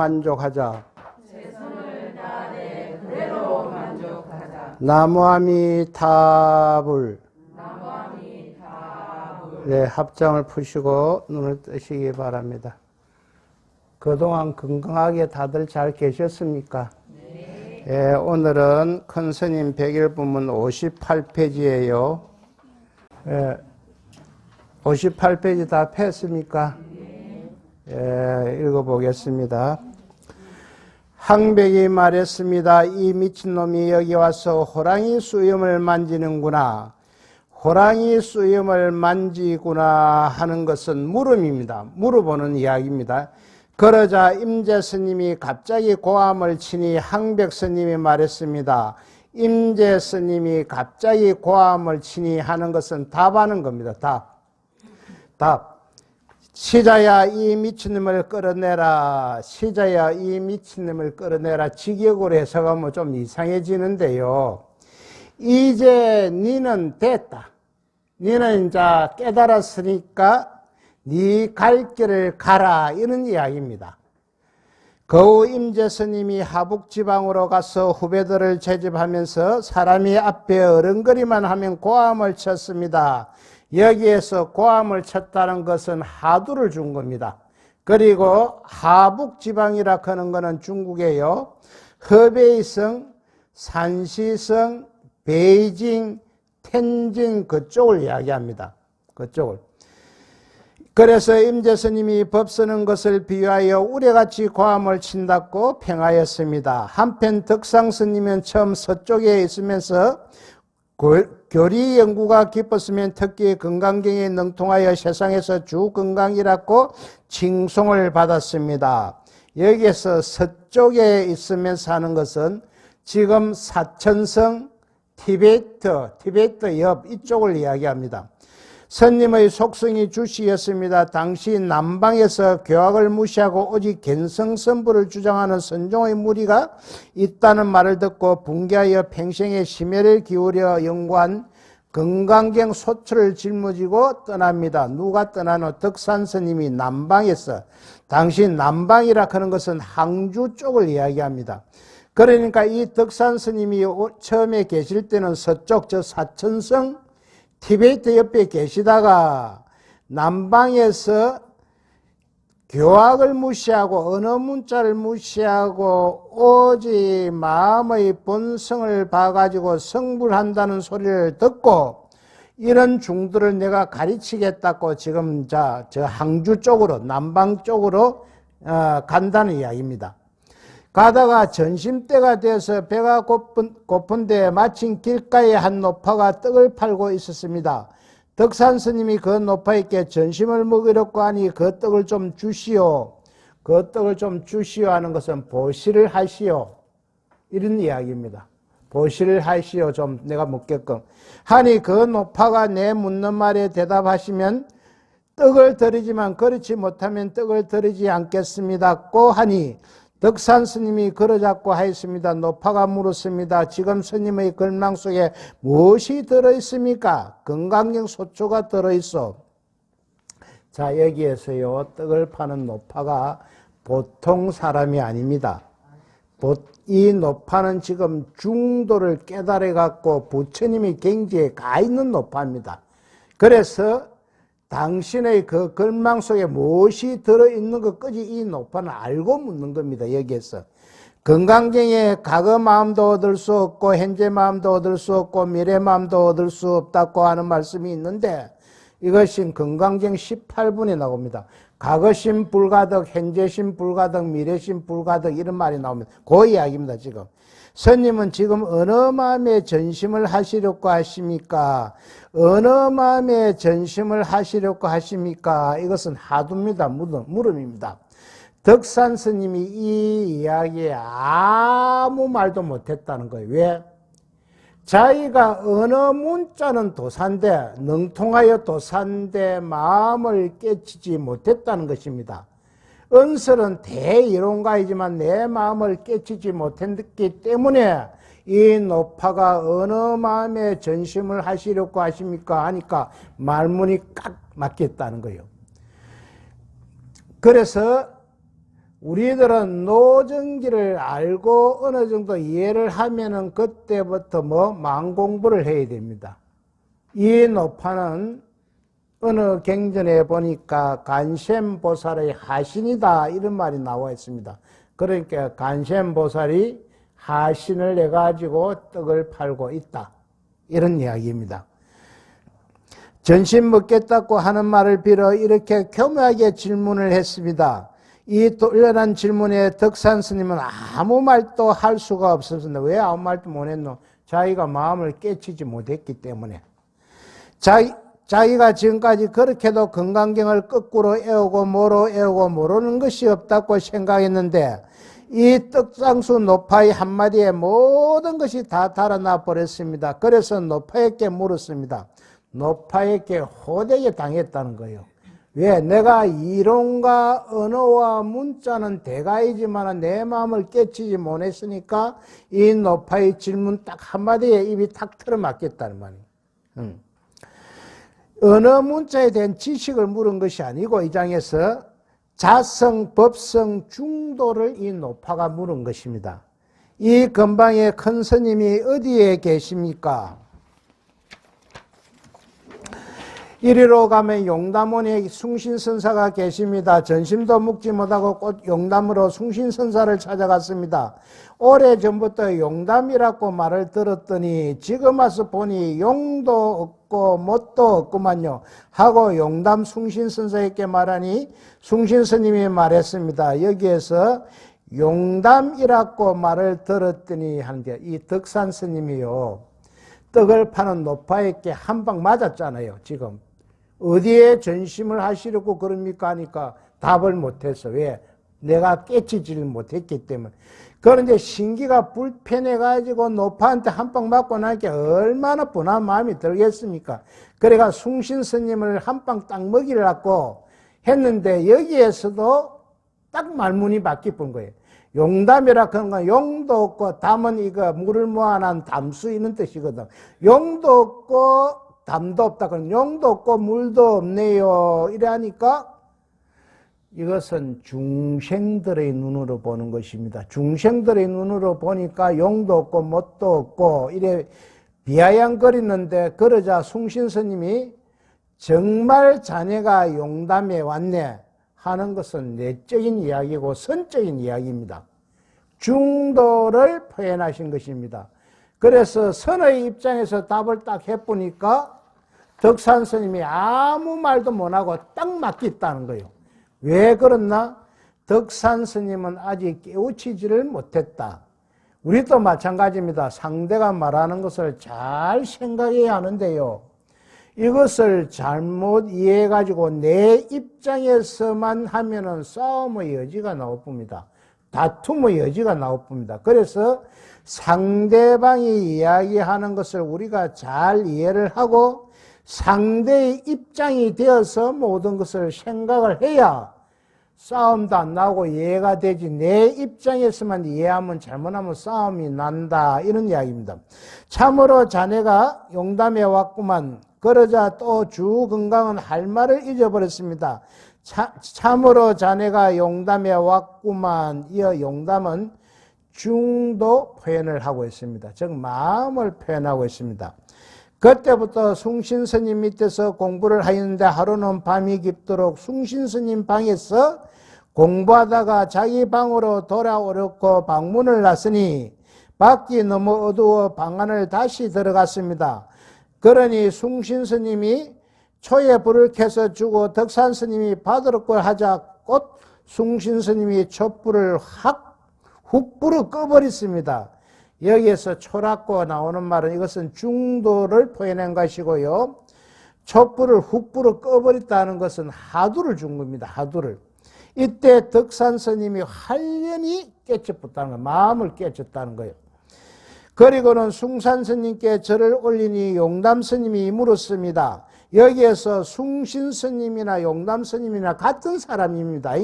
만족하자. 최선을 다하되 그대로 만족하자. 나무아미타불. 나무아미타불. 네, 합장을 푸시고 눈을 뜨시기 바랍니다. 그동안 건강하게 다들 잘 계셨습니까? 네. 예, 오늘은 큰 스님 100일 본문 58페이지예요. 예, 58페이지 다 폈습니까? 네. 예, 읽어보겠습니다. 항백이 말했습니다. 이 미친놈이 여기 와서 호랑이 수염을 만지는구나. 호랑이 수염을 만지구나 하는 것은 물음입니다. 물어보는 이야기입니다. 그러자 임재 스님이 갑자기 고함을 치니 항백 스님이 말했습니다. 임재 스님이 갑자기 고함을 치니 하는 것은 답하는 겁니다. 답. 시자야 이 미친놈을 끌어내라. 시자야 이 미친놈을 끌어내라. 직역으로 해석하면 좀 이상해지는데요. 이제 니는 됐다. 니는 이제 깨달았으니까 네 갈 길을 가라. 이런 이야기입니다. 그 후 임재 스님이 하북지방으로 가서 후배들을 채집하면서 사람이 앞에 어른거리만 하면 고함을 쳤습니다. 여기에서 고함을 쳤다는 것은 하두를 준 겁니다. 그리고 하북지방이라 하는 것은 중국에요. 허베이성, 산시성, 베이징, 텐진 그쪽을 이야기합니다. 그쪽을. 그래서 임재 스님이 법 쓰는 것을 비유하여 우레같이 고함을 친다고 평하였습니다. 한편 덕상 스님은 처음 서쪽에 있으면서 교리 연구가 깊었으면 특히 건강경에 능통하여 세상에서 주건강이라고 칭송을 받았습니다. 여기에서 서쪽에 있으면서 하는 것은 지금 사천성, 티베트 옆 이쪽을 이야기합니다. 스님의 속성이 주시였습니다. 당시 남방에서 교학을 무시하고 오직 견성선부를 주장하는 선종의 무리가 있다는 말을 듣고 붕괴하여 평생의 심혈을 기울여 연구한 건강경 소출을 짊어지고 떠납니다. 누가 떠나노? 덕산 스님이 남방에서, 당시 남방이라 하는 것은 항주 쪽을 이야기합니다. 그러니까 이 덕산 스님이 처음에 계실 때는 서쪽 저 사천성 티베트 옆에 계시다가 남방에서 교학을 무시하고 언어 문자를 무시하고 오직 마음의 본성을 봐가지고 성불한다는 소리를 듣고 이런 중들을 내가 가르치겠다고 지금 저 항주 쪽으로 남방 쪽으로 간다는 이야기입니다. 가다가 점심때가 돼서 배가 고픈데 마침 길가에 한 노파가 떡을 팔고 있었습니다. 덕산 스님이 그 노파에게 점심을 먹으려고 하니 그 떡을 좀 주시오. 그 떡을 좀 주시오 하는 것은 보시를 하시오. 이런 이야기입니다. 보시를 하시오. 좀 내가 먹게끔. 하니 그 노파가 내 묻는 말에 대답하시면 떡을 드리지만 그렇지 못하면 떡을 드리지 않겠습니다고 하니 덕산 스님이 그러자고 하였습니다. 노파가 물었습니다. 지금 스님의 걸망 속에 무엇이 들어있습니까? 건강경 소초가 들어있어. 자, 여기에서요, 떡을 파는 노파가 보통 사람이 아닙니다. 이 노파는 지금 중도를 깨달아갖고 부처님의 경지에 가 있는 노파입니다. 그래서 당신의 그 걸망 속에 무엇이 들어있는 것까지 이 노파는 알고 묻는 겁니다. 여기에서. 건강경에 과거 마음도 얻을 수 없고 현재 마음도 얻을 수 없고 미래 마음도 얻을 수 없다고 하는 말씀이 있는데 이것이 건강경 18분에 나옵니다. 과거심 불가득, 현재심 불가득, 미래심 불가득 이런 말이 나옵니다. 그 이야기입니다. 지금. 스님은 지금 어느 마음에 전심을 하시려고 하십니까? 어느 마음에 전심을 하시려고 하십니까? 이것은 하두입니다. 물음입니다. 덕산 스님이 이 이야기에 아무 말도 못했다는 거예요. 왜? 자기가 어느 문자는 도사인데 능통하여 도사인데 마음을 깨치지 못했다는 것입니다. 은설은 대이론가이지만 내 마음을 깨치지 못했기 때문에 이 노파가 어느 마음에 전심을 하시려고 하십니까? 하니까 말문이 깍 막혔다는 거예요. 그래서 우리들은 노정기를 알고 어느 정도 이해를 하면은 그때부터 망공부를 해야 됩니다. 이 노파는 어느 경전에 보니까 간셈보살의 하신이다 이런 말이 나와 있습니다. 그러니까 간셈보살이 하신을 해가지고 떡을 팔고 있다 이런 이야기입니다. 전신 먹겠다고 하는 말을 빌어 이렇게 교묘하게 질문을 했습니다. 이 돌연한 질문에 덕산 스님은 아무 말도 할 수가 없었습니다. 왜 아무 말도 못했노? 자기가 마음을 깨치지 못했기 때문에. 자기가 지금까지 그렇게도 건강경을 거꾸로 애우고 뭐로 애우고 모르는 것이 없다고 생각했는데 이 떡상수 노파의 한마디에 모든 것이 다 달아나 버렸습니다. 그래서 노파에게 물었습니다. 노파에게 호되게 당했다는 거예요. 왜? 내가 이론과 언어와 문자는 대가이지만 내 마음을 깨치지 못했으니까 이 노파의 질문 딱 한마디에 입이 탁 틀어맞겠다는 말이에요. 언어 문자에 대한 지식을 물은 것이 아니고 이 장에서 자성, 법성, 중도를 이 노파가 물은 것입니다. 이 근방의 큰 스님이 어디에 계십니까? 이리로 가면 용담원에 숭신선사가 계십니다. 전심도 묵지 못하고 곧 용담으로 숭신선사를 찾아갔습니다. 오래전부터 용담이라고 말을 들었더니 지금 와서 보니 용도 없고 뭣도 없구만요 하고 용담 숭신선사에게 말하니 숭신스님이 말했습니다. 여기에서 용담이라고 말을 들었더니 하는데 이 덕산스님이요 떡을 파는 노파에게 한 방 맞았잖아요. 지금 어디에 전심을 하시려고 그럽니까 하니까 답을 못했어. 왜? 내가 깨치지를 못했기 때문에. 그런데 신기가 불편해가지고 노파한테 한 방 맞고 나니까 얼마나 분한 마음이 들겠습니까? 그래가 숭신 스님을 한 방 딱 먹이려고 했는데 여기에서도 딱 말문이 바뀌는 거예요. 용담이라 그런 건 용도 없고 담은 이거 물을 모아놓은 담수 있는 뜻이거든. 용도 없고 담도 없다. 그럼 용도 없고 물도 없네요. 이래 하니까 이것은 중생들의 눈으로 보는 것입니다. 중생들의 눈으로 보니까 용도 없고 뭣도 없고 이래 비아냥거리는데 그러자 숭신스님이 정말 자네가 용담에 왔네 하는 것은 내적인 이야기고 선적인 이야기입니다. 중도를 표현하신 것입니다. 그래서 선의 입장에서 답을 딱 해보니까 덕산 스님이 아무 말도 못하고 딱 맡겼다는 거예요. 왜 그렇나? 덕산 스님은 아직 깨우치지를 못했다. 우리도 마찬가지입니다. 상대가 말하는 것을 잘 생각해야 하는데요. 이것을 잘못 이해해가지고 내 입장에서만 하면은 싸움의 여지가 나올 뿐입니다. 다툼의 여지가 나올 뿐입니다. 그래서 상대방이 이야기하는 것을 우리가 잘 이해를 하고 상대의 입장이 되어서 모든 것을 생각을 해야 싸움도 안 나고 이해가 되지 내 입장에서만 이해하면 잘못하면 싸움이 난다 이런 이야기입니다. 참으로 자네가 용담에 왔구만. 그러자 또 주 건강은 할 말을 잊어버렸습니다. 참으로 자네가 용담에 왔구만. 이어 용담은 중도 표현을 하고 있습니다. 즉 마음을 표현하고 있습니다. 그때부터 숭신스님 밑에서 공부를 하였는데 하루는 밤이 깊도록 숭신스님 방에서 공부하다가 자기 방으로 돌아오려고 방문을 놨으니 밖이 너무 어두워 방 안을 다시 들어갔습니다. 그러니 숭신스님이 초에 불을 켜서 주고 덕산스님이 받으러 걸 하자 곧 숭신스님이 촛불을 훅 불어 꺼버렸습니다. 여기에서 초라고 나오는 말은 이것은 중도를 표현한 것이고요. 촛불을 훅 불어 꺼버렸다는 것은 하두를 준 겁니다. 하두를. 이때 덕산 스님이 활연히 깨쳤다는 거예요. 마음을 깨쳤다는 거예요. 그리고는 숭산 스님께 절을 올리니 용담 스님이 물었습니다. 여기에서 숭신 스님이나 용담 스님이나 같은 사람입니다.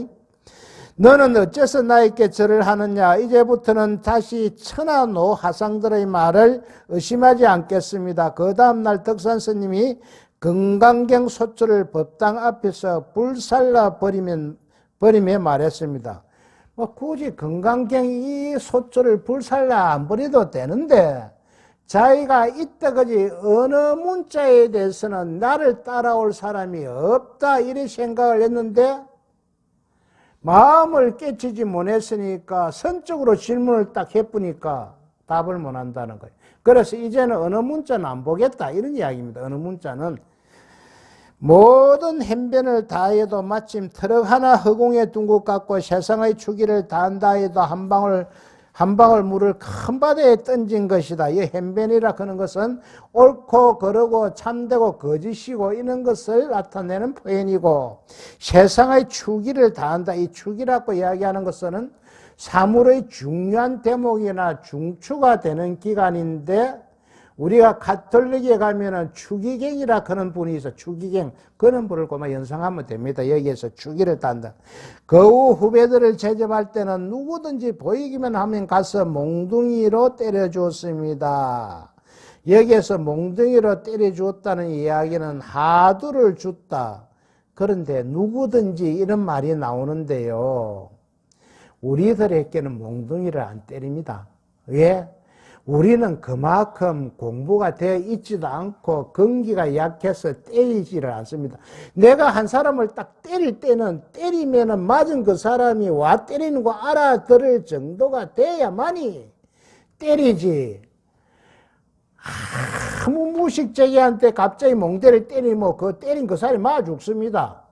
너는 어째서 나에게 절을 하느냐? 이제부터는 다시 천하 노하상들의 말을 의심하지 않겠습니다. 그 다음날 덕산 스님이 건강경 소초를 법당 앞에서 불살라 버리며 말했습니다. 굳이 건강경 이 소초를 불살라 안 버려도 되는데 자기가 이때까지 어느 문자에 대해서는 나를 따라올 사람이 없다 이렇게 생각을 했는데 마음을 깨치지 못했으니까 선적으로 질문을 딱 해보니까 답을 못한다는 거예요. 그래서 이제는 어느 문자는 안 보겠다 이런 이야기입니다. 어느 문자는 모든 행변을 다해도 마침 트럭 하나 허공에 둔 것 같고 세상의 추기를 다한다 해도 한 방울 물을 큰 바다에 던진 것이다. 이 행변이라 하는 것은 옳고 그르고 참되고 거짓이고 이런 것을 나타내는 표현이고 세상의 추기를 다한다. 이 추기라고 이야기하는 것은 사물의 중요한 대목이나 중추가 되는 기간인데 우리가 가톨릭에 가면은 추기경이라 그런 분이 있어. 추기경. 그런 분을 고만 연상하면 됩니다. 여기에서 추기를 단다. 그 후 후배들을 제접할 때는 누구든지 보이기만 하면 가서 몽둥이로 때려주었습니다. 여기에서 몽둥이로 때려주었다는 이야기는 하두를 줬다. 그런데 누구든지 이런 말이 나오는데요. 우리들에게는 몽둥이를 안 때립니다. 왜? 우리는 그만큼 공부가 되어 있지도 않고 근기가 약해서 때리지를 않습니다. 내가 한 사람을 딱 때릴 때는 때리면은 맞은 그 사람이 와 때리는 거 알아들을 정도가 돼야만이 때리지. 아무 무식쟁이한테 갑자기 몽대를 때리면 그 때린 그 사람이 맞아 죽습니다.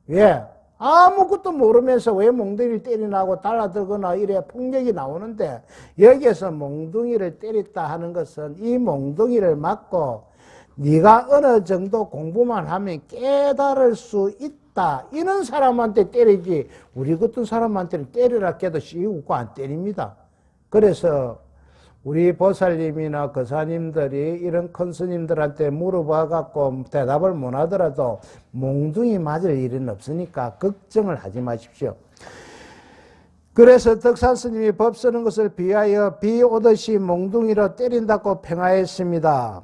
왜? 아무것도 모르면서 왜 몽둥이를 때리나고 달라들거나 이래 폭력이 나오는데 여기에서 몽둥이를 때렸다 하는 것은 이 몽둥이를 맞고 네가 어느 정도 공부만 하면 깨달을 수 있다 이런 사람한테 때리지 우리 같은 사람한테는 때리라 해도 씌우고 안 때립니다. 그래서 우리 보살님이나 거사님들이 이런 큰 스님들한테 물어봐갖고 대답을 못 하더라도 몽둥이 맞을 일은 없으니까 걱정을 하지 마십시오. 그래서 덕산 스님이 법 쓰는 것을 비하여 비 오듯이 몽둥이로 때린다고 평하였습니다.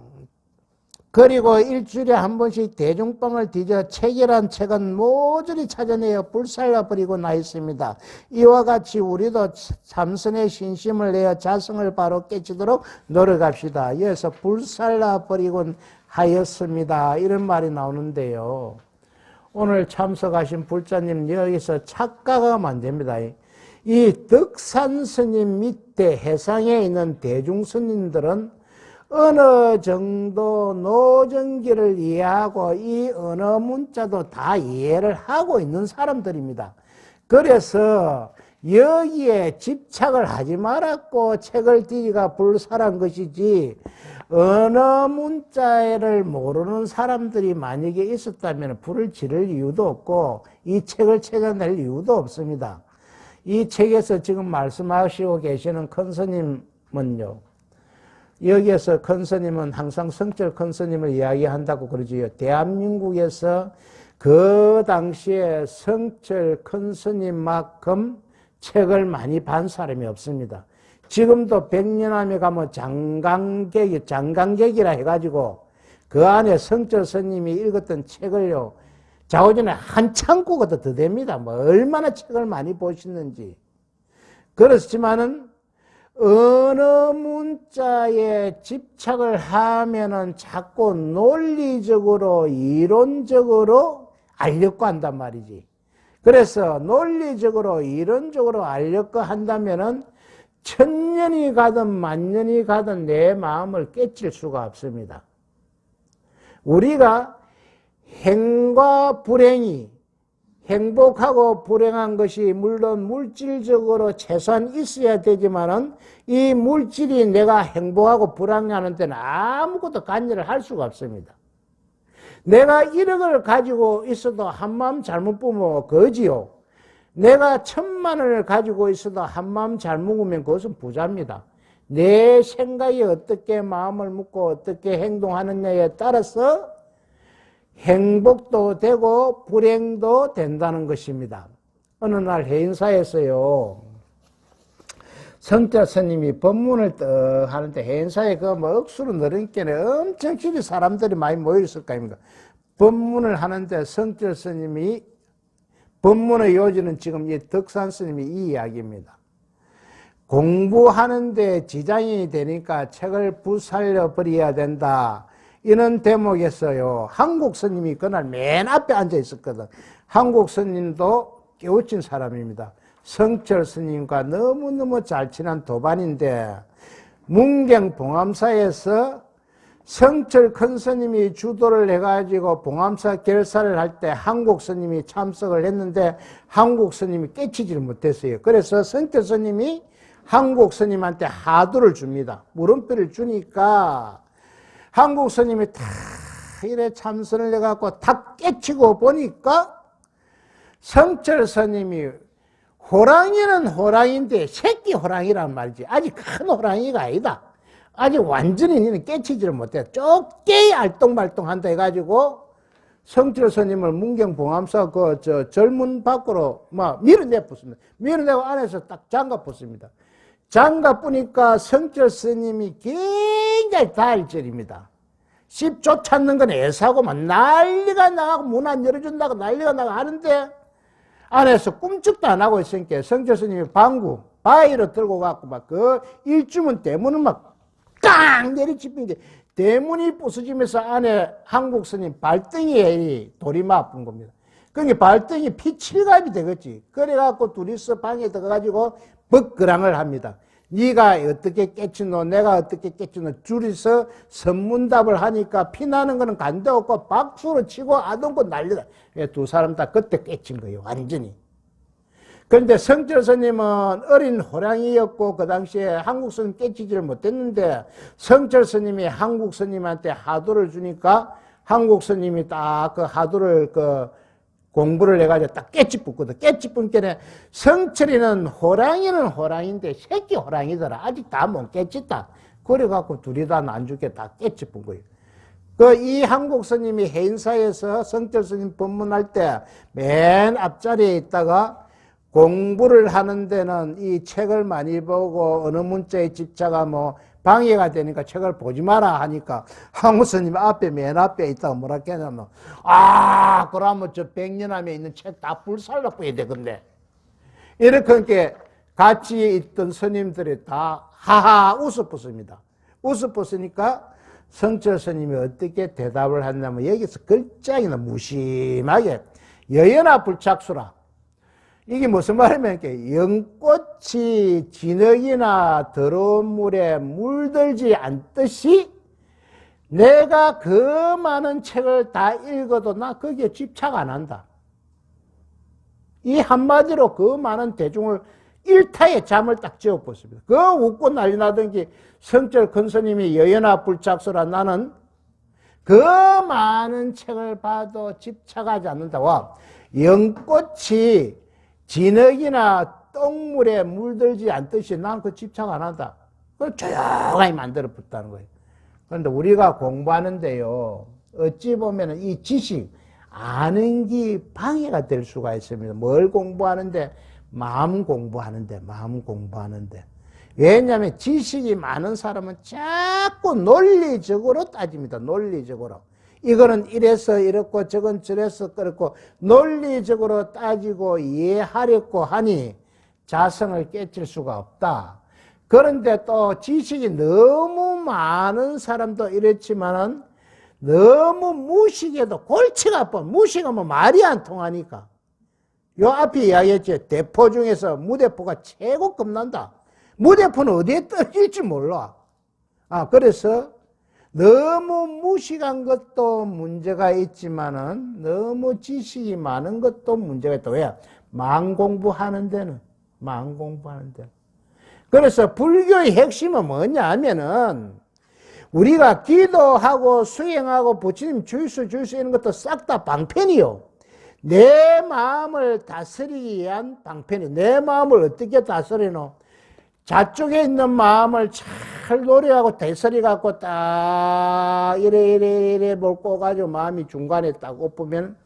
그리고 일주일에 한 번씩 대중방을 뒤져 책이란 책은 모조리 찾아내어 불살라버리고 나 있습니다. 이와 같이 우리도 참선의 신심을 내어 자성을 바로 깨치도록 노력합시다. 이어서 불살라버리곤 하였습니다. 이런 말이 나오는데요. 오늘 참석하신 불자님 여기서 착각하면 안 됩니다. 이 덕산 스님 밑에 해상에 있는 대중 스님들은 어느 정도 노정기를 이해하고 이 언어 문자도 다 이해를 하고 있는 사람들입니다. 그래서 여기에 집착을 하지 말았고 책을 뒤지가 불살한 것이지 언어 문자를 모르는 사람들이 만약에 있었다면 불을 지를 이유도 없고 이 책을 찾아낼 이유도 없습니다. 이 책에서 지금 말씀하시고 계시는 큰 스님은요. 여기에서 큰 스님은 항상 성철 큰 스님을 이야기한다고 그러지요. 대한민국에서 그 당시에 성철 큰 스님만큼 책을 많이 반 사람이 없습니다. 지금도 백년암에 가면 장강객이라 해가지고 그 안에 성철 스님이 읽었던 책을요. 자오전에 한 창고가 더 됩니다. 뭐 얼마나 책을 많이 보시는지. 그렇지만은 어느 문자에 집착을 하면은 자꾸 논리적으로 이론적으로 알려고 한단 말이지. 그래서 논리적으로 이론적으로 알려고 한다면은 천년이 가든 만년이 가든 내 마음을 깨칠 수가 없습니다. 우리가 행과 불행이 행복하고 불행한 것이 물론 물질적으로 최소한 있어야 되지만은 이 물질이 내가 행복하고 불행하는 데는 아무것도 관여를 할 수가 없습니다. 내가 1억을 가지고 있어도 한마음 잘못 보면 거지요. 내가 1000만 원을 가지고 있어도 한마음 잘 먹으면 그것은 부자입니다. 내 생각이 어떻게 마음을 먹고 어떻게 행동하느냐에 따라서 행복도 되고 불행도 된다는 것입니다. 어느 날 해인사에서요. 성자 스님이 법문을 떡 하는데 해인사에 그 뭐 억수로 늘으니까 엄청 길이 사람들이 많이 모여있을 거 아닙니까? 법문을 하는데 성자 스님이 법문의 요지는 지금 이 덕산 스님이 이 이야기입니다. 공부하는데 지장이 되니까 책을 부살려 버려야 된다. 이런 대목에서요, 한국 스님이 그날 맨 앞에 앉아 있었거든. 한국 스님도 깨우친 사람입니다. 성철 스님과 너무너무 잘 친한 도반인데, 문경 봉암사에서 성철 큰 스님이 주도를 해가지고 봉암사 결사를 할 때 한국 스님이 참석을 했는데, 한국 스님이 깨치지를 못했어요. 그래서 성철 스님이 한국 스님한테 하도를 줍니다. 물음표를 주니까 한국 스님이 다 이래 참선을 해갖고 다 깨치고 보니까 성철 스님이 호랑이는 호랑이인데 새끼 호랑이란 말이지. 아직 큰 호랑이가 아니다. 아직 완전히 니는 깨치지를 못해. 좁게 알똥말똥한다 해가지고 성철 스님을 문경 봉암사 절문 밖으로 막 밀어내붙습니다. 밀어내고 안에서 딱 잠가붙습니다. 장갑 보니까 성철 스님이 굉장히 다혈질입니다. 씹 쫓았는 건 애사고만 난리가 나고 문 안 열어준다고 난리가 나고 하는데 안에서 꿈쩍도 안 하고 있으니까 성철 스님이 방구 바위로 들고 갖고 막 그 일주문 대문을 막 깡 내리치는데 대문이 부서지면서 안에 한국 스님 발등에 돌이 맞은 겁니다. 그러니까 발등이 피칠갑이 되겠지. 그래갖고 둘이서 방에 들어가지고 벅그랑을 합니다. 네가 어떻게 깨치노 내가 어떻게 깨치노 둘이서 선문답을 하니까 피나는 거는 간데없고 박수로 치고 아동고 난리다. 두 사람 다 그때 깨친 거예요. 완전히. 그런데 성철 스님은 어린 호랑이였고 그 당시에 한국 스님 깨치지를 못했는데 성철 스님이 한국 스님한테 하도를 주니까 한국 스님이 딱 그 하도를 공부를 해가지고 딱 깨치붙거든. 깨치붙기에 성철이는 호랑이는 호랑이인데 새끼 호랑이더라. 아직 다 못 깨쳤다. 그래갖고 둘이 다 안 죽게 다 깨치뿐 거예요. 이 한국 스님이 해인사에서 성철 스님 법문할 때 맨 앞자리에 있다가 공부를 하는 데는 이 책을 많이 보고 어느 문자에 집착하면 뭐 방해가 되니까 책을 보지 마라 하니까 한국 스님 앞에 맨 앞에 있다가 뭐라 했냐면 그러면 저 백년함에 있는 책 다 불살라 뿌야 되건데 이렇게 같이 있던 스님들이 다 하하 웃어붙습니다. 웃어붙으니까 성철 스님이 어떻게 대답을 했냐면 여기서 글자기는 무심하게 여연아 불착수라. 이게 무슨 말이면 연꽃이 진흙이나 더러운 물에 물들지 않듯이 내가 그 많은 책을 다 읽어도 나 거기에 집착 안 한다. 이 한마디로 그 많은 대중을 일타에 잠을 딱 재워봤습니다. 그 웃고 난리 나던 게 성철 큰 스님이 여연아 불착소라 나는 그 많은 책을 봐도 집착하지 않는다. 와, 연꽃이 진흙이나 똥물에 물들지 않듯이 난 그 집착 안 한다. 그걸 조용히 만들어 붙다는 거예요. 그런데 우리가 공부하는데요, 어찌 보면 이 지식, 아는 게 방해가 될 수가 있습니다. 뭘 공부하는데? 마음 공부하는데. 왜냐하면 지식이 많은 사람은 자꾸 논리적으로 따집니다. 논리적으로. 이거는 이래서 이렇고 저건 저래서 그렇고 논리적으로 따지고 이해하려고 하니 자성을 깨칠 수가 없다. 그런데 또 지식이 너무 많은 사람도 이렇지만은 너무 무식해도 골치가 아파. 무식하면 말이 안 통하니까. 요 앞에 이야기했죠. 대포 중에서 무대포가 최고 겁난다. 무대포는 어디에 떨어질지 몰라. 그래서 너무 무식한 것도 문제가 있지만은 너무 지식이 많은 것도 문제가 있다. 왜? 마음 공부하는 데는. 그래서 불교의 핵심은 뭐냐 하면은 우리가 기도하고 수행하고 부처님 주의수 이런 것도 싹 다 방편이요. 내 마음을 다스리기 위한 방편이. 내 마음을 어떻게 다스리노? 좌쪽에 있는 마음을 잘 노래하고 대설이 갖고 딱 이래 몰고 가지고 마음이 중간에 딱 엎으면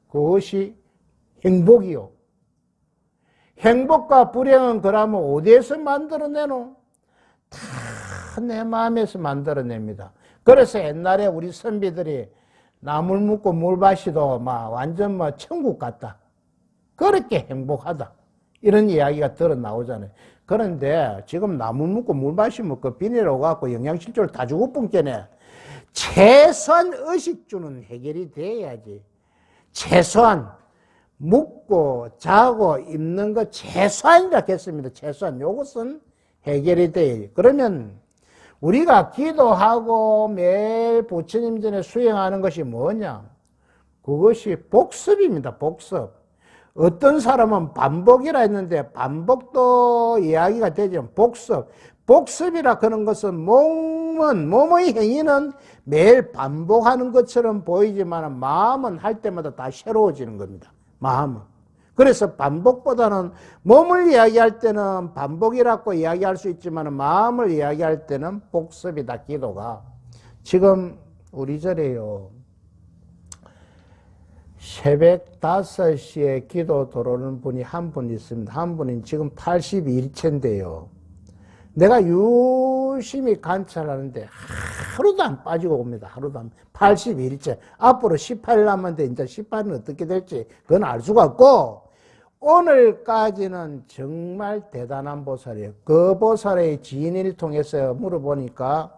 그것이 행복이요. 행복과 불행은 그러면 어디에서 만들어내노? 다 내 마음에서 만들어냅니다. 그래서 옛날에 우리 선비들이 나물 묻고 물 마시도 막 완전 천국 같다. 그렇게 행복하다. 이런 이야기가 들어 나오잖아요. 그런데 지금 나무 묻고 물 마시면 그 비닐 오가고 영양실조를 다 주고 뿜겠네. 최소한 의식주는 해결이 돼야지. 최소한 묵고 자고 입는 거 최소한이라고 했습니다. 최소한 요것은 해결이 돼야지. 그러면 우리가 기도하고 매일 부처님 전에 수행하는 것이 뭐냐? 그것이 복습입니다. 복습. 어떤 사람은 반복이라 했는데 반복도 이야기가 되죠. 복습. 복습이라 그런 것은 몸의 행위는 매일 반복하는 것처럼 보이지만 마음은 할 때마다 다 새로워지는 겁니다. 마음은. 그래서 반복보다는 몸을 이야기할 때는 반복이라고 이야기할 수 있지만 마음을 이야기할 때는 복습이다. 기도가. 지금 우리 절에요. 새벽 5시에 기도 들어오는 분이 한 분 있습니다. 한 분은 지금 82일째인데요. 내가 유심히 관찰하는데 하루도 안 빠지고 옵니다. 하루도 안. 82일째. 앞으로 18일 남았는데 이제 18일은 어떻게 될지 그건 알 수가 없고 오늘까지는 정말 대단한 보살이에요. 그 보살의 지인을 통해서 물어보니까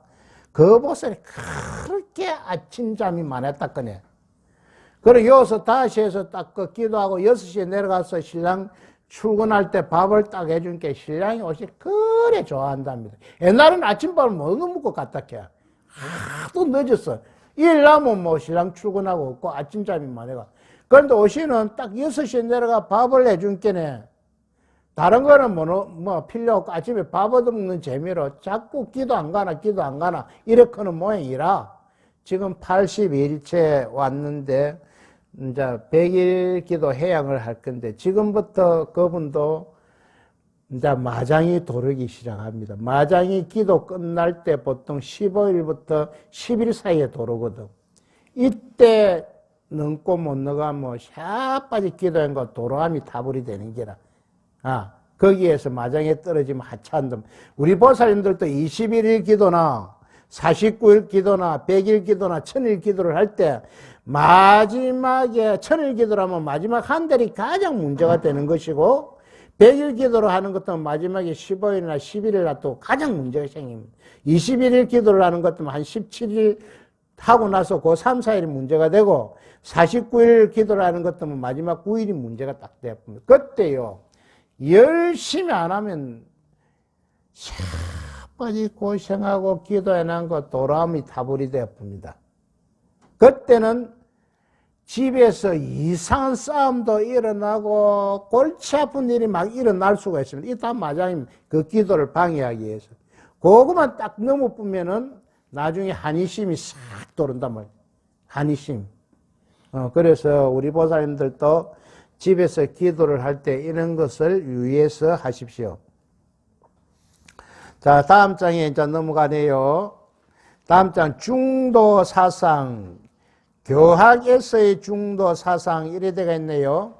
그 보살이 그렇게 아침잠이 많았다 거네. 그리고 여기서 다시 해서 딱 그 기도하고 6시에 내려가서 신랑 출근할 때 밥을 딱 해주니까 신랑이 옷이 그래 좋아한답니다. 옛날에는 아침밥을 못 먹고 갔다 캐. 하도 늦었어. 일 나면 뭐 신랑 출근하고 없고 아침잠이 많아가. 그런데 옷이는 딱 6시에 내려가 밥을 해준께네. 다른 거는 뭐 필요 없고 아침에 밥 얻어먹는 재미로 자꾸 기도 안 가나 이렇게는 모양이라 지금 80일째 왔는데 이제 100일 기도 해양을 할 건데 지금부터 그분도 이제 마장이 도르기 시작합니다. 마장이 기도 끝날 때 보통 15일부터 10일 사이에 도르거든. 이때 넘고 못 넘어가면 샤빠지 기도한 거 도로함이 타불이 되는 게라. 거기에서 마장에 떨어지면 하찮다. 우리 보살님들도 21일 기도나 49일 기도나 100일 기도나 1000일 기도를 할 때 마지막에 1000일 기도라면 마지막 한 달이 가장 문제가 되는 것이고 100일 기도를 하는 것도 마지막에 15일이나 11일이나 또 가장 문제가 생깁니다. 21일 기도를 하는 것도 한 17일 하고 나서 그 3, 4일이 문제가 되고 49일 기도를 하는 것도 마지막 9일이 문제가 딱 됩니다. 그때요 열심히 안 하면 샤빠지 고생하고 기도해난 거 도람이 타불이 되었습니다. 그때는 집에서 이상한 싸움도 일어나고 골치 아픈 일이 막 일어날 수가 있습니다. 이 다 마장입니다. 그 기도를 방해하기 위해서. 그거만 딱 넘어보면은 나중에 한의심이 싹 도른단 말이에요. 한의심. 그래서 우리 보살님들도 집에서 기도를 할 때 이런 것을 유의해서 하십시오. 자, 다음 장에 이제 넘어가네요. 다음 장, 중도 사상. 교학에서의 중도 사상, 이래 되가 있네요.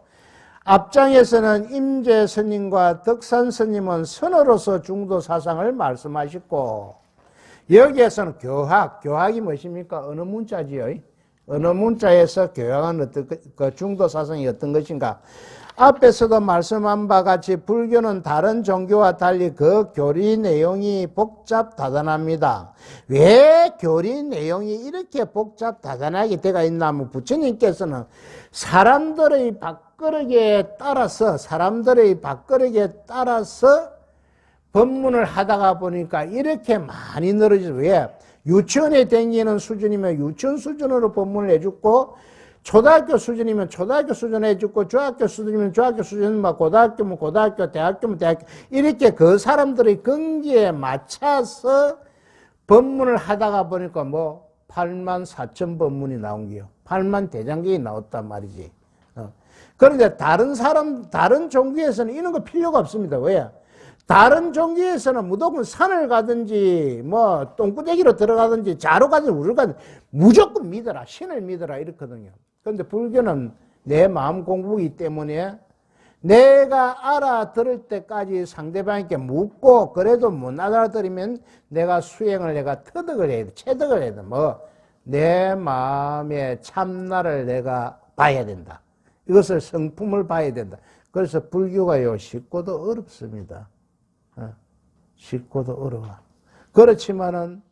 앞장에서는 임재 스님과 덕산 스님은 선어로서 중도 사상을 말씀하셨고, 여기에서는 교학이 무엇입니까? 어느 문자지요? 어느 문자에서 교학은 어떤, 그 중도 사상이 어떤 것인가? 앞에서도 말씀한 바 같이 불교는 다른 종교와 달리 그 교리 내용이 복잡다단합니다. 왜 교리 내용이 이렇게 복잡다단하게 되어 있냐면 부처님께서는 사람들의 밥그릇에 따라서 법문을 하다가 보니까 이렇게 많이 늘어지죠. 왜? 유치원에 다니는 수준이면 유치원 수준으로 법문을 해주고 초등학교 수준이면 초등학교 수준 해주고 중학교 수준이면 중학교 수준, 고등학교면 고등학교, 대학교면 대학교 이렇게 그 사람들의 경지에 맞춰서 법문을 하다가 보니까 84,000 법문이 나온 게요. 8만 대장경이 나왔단 말이지. 그런데 다른 종교에서는 이런 거 필요가 없습니다. 왜? 다른 종교에서는 무조건 산을 가든지 똥구대기로 들어가든지 자로 가든지 우를 가든지 무조건 믿어라, 신을 믿어라 이렇거든요. 그런데 불교는 내 마음 공부이기 때문에 내가 알아들을 때까지 상대방에게 묻고 그래도 못 알아들으면 내가 수행을 터득을 해야 돼, 체득을 해야 돼. 내 마음의 참나를 내가 봐야 된다. 이것을 성품을 봐야 된다. 그래서 불교가요, 쉽고도 어렵습니다. 쉽고도 어려워. 그렇지만은,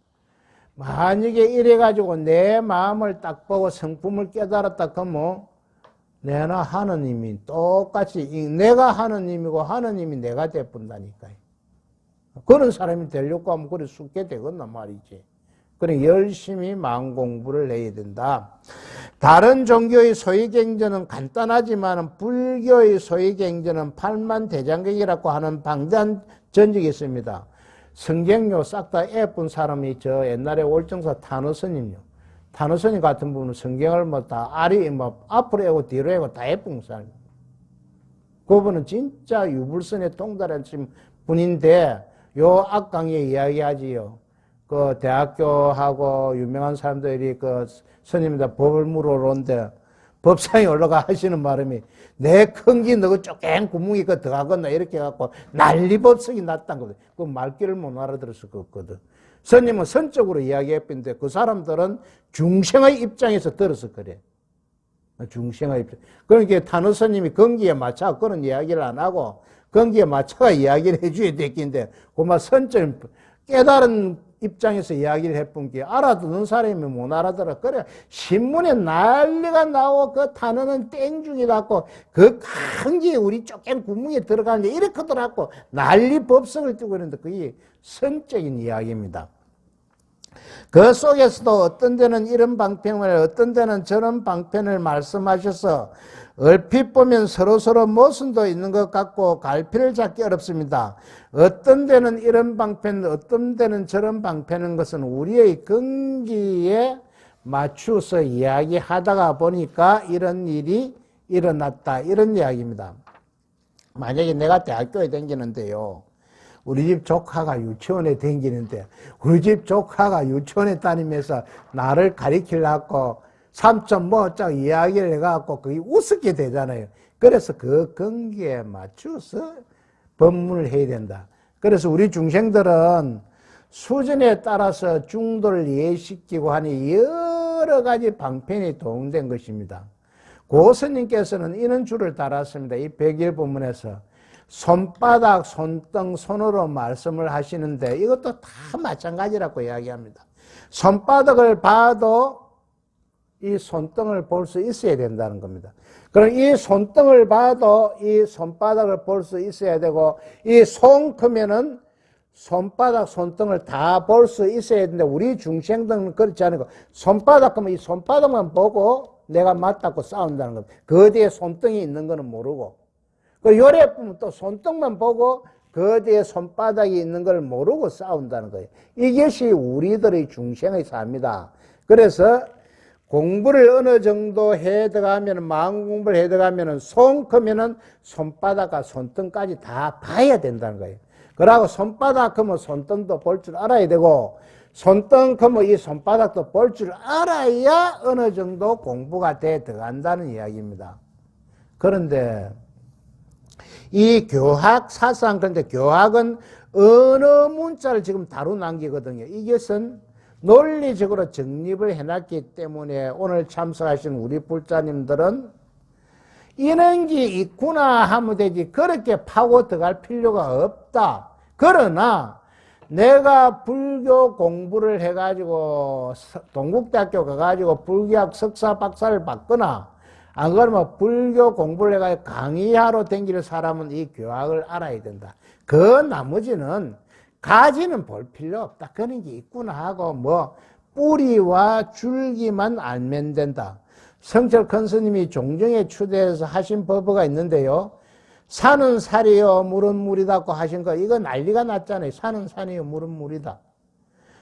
만약에 이래가지고 내 마음을 딱 보고 성품을 깨달았다 그러면, 내나 하느님이 똑같이, 내가 하느님이고 하느님이 내가 돼본다니까요. 그런 사람이 되려고 하면 그래 죽게 되겠나 말이지. 그래 열심히 마음 공부를 해야 된다. 다른 종교의 소위경전은 간단하지만 불교의 소위경전은 팔만대장경이라고 하는 방대한 전적이 있습니다. 성경요 싹 다 예쁜 사람이 저 옛날에 월정사 탄어스님요. 탄어스님 같은 분은 성경을 뭐 다 아리 뭐 앞으로 하고 뒤로 하고 다 예쁜 사람. 그분은 진짜 유불선에 통달하신 분인데 요 앞강의에 이야기하지요. 그 대학교하고 유명한 사람들이 그 스님들 법을 물어오는데 법상에 올라가 하시는 말씀이 내 큰기 너그 쪼껭 구멍이 그 들어가겠나 이렇게 해갖고 난리 법석이 났단 거거든. 그 말귀를 못 알아들어서 그거거든. 스님은 선적으로 이야기했는데 그 사람들은 중생의 입장에서 들어서 그래. 중생의 입장. 그러니까 탄호 스님이 건기에 맞춰 그런 이야기를 안 하고 건기에 맞춰가 이야기를 해줘야 되겠는데 그만 선적 깨달은 입장에서 이야기를 해본 게 알아듣는 사람이 못 알아들어. 그래 신문에 난리가 나고 그 단어는 땡중이 닿고 그 큰 게 우리 쪼껭 구멍에 들어가는데 이렇게 들어갔고 난리 법석을 띄고 있는데 그게 선적인 이야기입니다. 그 속에서도 어떤 데는 이런 방편을 어떤 데는 저런 방편을 말씀하셔서 얼핏 보면 서로서로 모순도 있는 것 같고 갈피를 잡기 어렵습니다. 어떤 데는 이런 방편, 어떤 데는 저런 방편인 것은 우리의 근기에 맞추어서 이야기하다가 보니까 이런 일이 일어났다. 이런 이야기입니다. 만약에 내가 대학교에 다니는데요. 우리 집 조카가 유치원에 다니는데 우리 집 조카가 유치원에 다니면서 나를 가리키려고 3.5짝 이야기를 해갖고 그게 우습게 되잖아요. 그래서 그 근기에 맞춰서 법문을 해야 된다. 그래서 우리 중생들은 수준에 따라서 중도를 이해시키고 하니 여러 가지 방편이 도움된 것입니다. 고스님께서는 이런 줄을 달았습니다. 이 101법문에서 손바닥, 손등, 손으로 말씀을 하시는데 이것도 다 마찬가지라고 이야기합니다. 손바닥을 봐도 이 손등을 볼 수 있어야 된다는 겁니다. 그럼 이 손등을 봐도 이 손바닥을 볼 수 있어야 되고 이 손 크면은 손바닥, 손등을 다 볼 수 있어야 되는데 우리 중생들은 그렇지 않고 손바닥 그러면 이 손바닥만 보고 내가 맞다고 싸운다는 겁니다. 그 뒤에 손등이 있는 거는 모르고 그 요래 보면 또 손등만 보고 그 뒤에 손바닥이 있는 걸 모르고 싸운다는 거예요. 이것이 우리들의 중생의 삶이다. 그래서 공부를 어느 정도 해 들어가면 마음 공부를 해 들어가면 손 크면은 손바닥과 손등까지 다 봐야 된다는 거예요. 그러고 손바닥 크면 손등도 볼 줄 알아야 되고 손등 크면 이 손바닥도 볼 줄 알아야 어느 정도 공부가 돼 들어간다는 이야기입니다. 그런데 이 교학 사상, 그런데 교학은 언어 문자를 지금 다루는 게거든요. 이것은 논리적으로 정립을 해놨기 때문에 오늘 참석하신 우리 불자님들은 이런 게 있구나 하면 되지 그렇게 파고 들어갈 필요가 없다. 그러나 내가 불교 공부를 해가지고 동국대학교 가가지고 불교학 석사 박사를 받거나 안 그러면 불교 공부를 해가지고 강의하러 다니는 사람은 이 교학을 알아야 된다. 그 나머지는 가지는 볼 필요 없다. 그런 게 있구나 하고 뭐 뿌리와 줄기만 알면 된다. 성철 큰 스님이 종정에 추대해서 하신 법어가 있는데요. 산은 살이요 물은 물이다고 하신 거 이거 난리가 났잖아요. 산은 산이요 물은 물이다.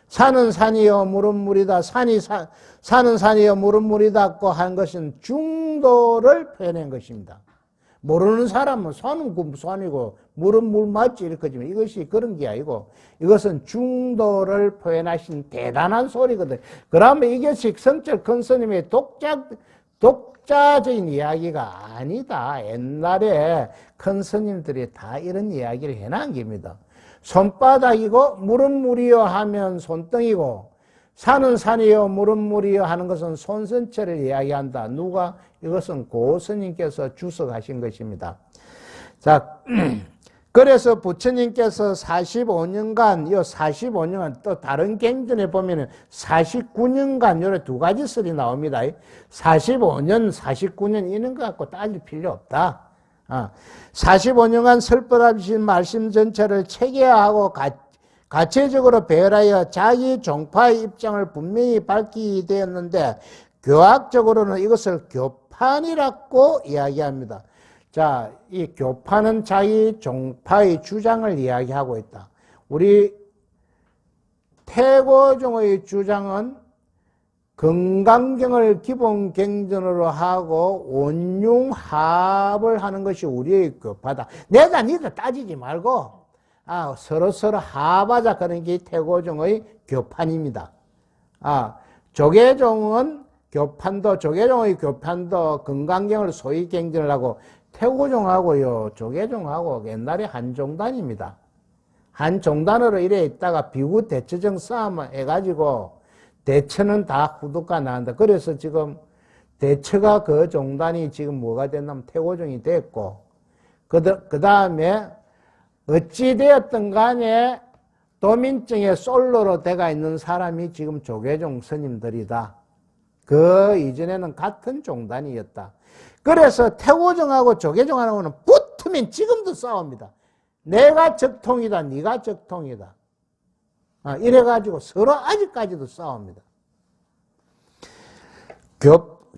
산은 산이요 물은 물이다. 산은 산이요 물은 물이다고 한 것은 중도를 표현한 것입니다. 모르는 사람은 산은 산이고 물은 물 맞지 이렇게 하지만 이것이 그런 게 아니고 이것은 중도를 표현하신 대단한 소리거든. 그러면 이것이 성철 큰 스님의 독자적인 이야기가 아니다. 옛날에 큰 스님들이 다 이런 이야기를 해놓은 겁니다. 손바닥이고 물은 물이요 하면 손등이고 산은 산이요 물은 물이요 하는 것은 손선체를 이야기한다. 누가? 이것은 고 스님께서 주석하신 것입니다. 자, 그래서 부처님께서 45년간, 이 45년간 또 다른 경전에 보면은 49년간 요래 두 가지 설이 나옵니다. 45년, 49년 이런 거 갖고 따질 필요 없다. 45년간 설법하신 말씀 전체를 체계화하고 가체적으로 배열하여 자기 종파의 입장을 분명히 밝히게 되었는데 교학적으로는 이것을 교판이라고 이야기합니다. 자, 이 교판은 자기 종파의 주장을 이야기하고 있다. 우리 태고종의 주장은 건강경을 기본 경전으로 하고 원융합을 하는 것이 우리의 교파다. 내가 니들 따지지 말고 서로 합하자 그런 게 태고종의 교판입니다. 조계종의 교판도 건강경을 소위 경전을 하고 태고종하고요, 조계종하고 옛날에 한 종단입니다. 한 종단으로 이래 있다가 비구 대처정 싸움을 해가지고 대처는 다 후두가 나온다. 그래서 지금 대처가 그 종단이 지금 뭐가 됐냐면 태고종이 됐고, 그 다음에 어찌되었든 간에 도민증에 솔로로 돼가 있는 사람이 지금 조계종 스님들이다. 그 이전에는 같은 종단이었다. 그래서 태고종하고 조계종하고는 붙으면 지금도 싸웁니다. 내가 적통이다, 네가 적통이다. 이래가지고 서로 아직까지도 싸웁니다.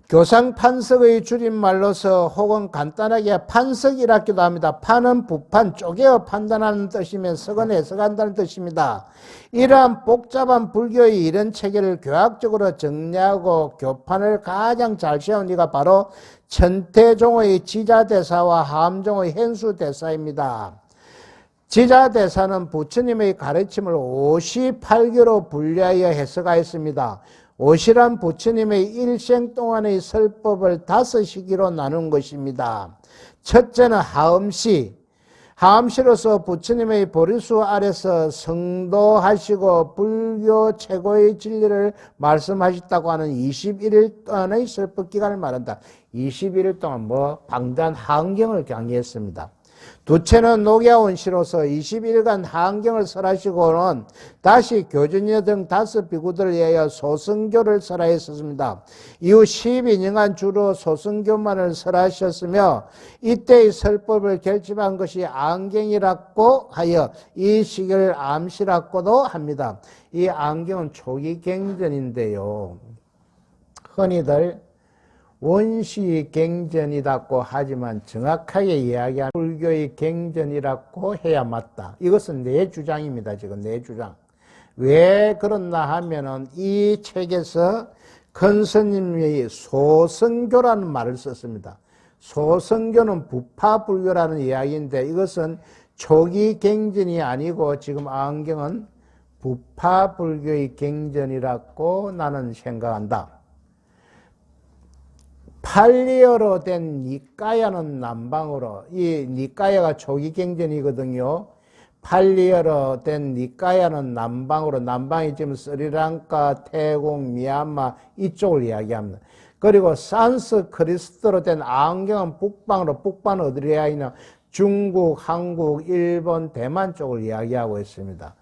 교상판석의 줄임말로서 혹은 간단하게 판석이라기도 합니다. 판은 부판, 쪼개어 판단하는 뜻이면 석은 해석한다는 뜻입니다. 이러한 복잡한 불교의 이런 체계를 교학적으로 정리하고 교판을 가장 잘 세운 이가 바로 천태종의 지자대사와 하암종의 현수대사입니다. 지자대사는 부처님의 가르침을 58교로 분류하여 해석하였습니다. 50이란 부처님의 일생 동안의 설법을 5시기로 나눈 것입니다. 첫째는 하음시. 하음시로서 부처님의 보리수 아래서 성도하시고 불교 최고의 진리를 말씀하셨다고 하는 21일 동안의 설법 기간을 말한다. 21일 동안 방대한 하은경을 강의했습니다. 두째는 녹야원시로서 21일간 하은경을 설하시고는 다시 교주녀 등 5비구들을 위하여 소승교를 설하였습니다. 이후 12년간 주로 소승교만을 설하셨으며 이때의 설법을 결집한 것이 안경이라고 하여 이 시기를 암시라고도 합니다. 이 안경은 초기 경전인데요. 흔히들 원시 경전이라고 하지만 정확하게 이야기하면 불교의 경전이라고 해야 맞다. 이것은 내 주장입니다. 지금 내 주장. 왜 그렇나 하면은 이 책에서 큰 스님이 소승교라는 말을 썼습니다. 소승교는 부파불교라는 이야기인데 이것은 초기 경전이 아니고 지금 안경은 부파불교의 경전이라고 나는 생각한다. 팔리어로 된 니까야는 남방으로, 이 니까야가 초기 경전이거든요. 팔리어로 된 니까야는 남방으로, 남방이 지금 스리랑카, 태국, 미얀마 이쪽을 이야기합니다. 그리고 산스크리스트로 된 안경은 북방으로, 북방은 어디로 이야기하냐? 중국, 한국, 일본, 대만 쪽을 이야기하고 있습니다.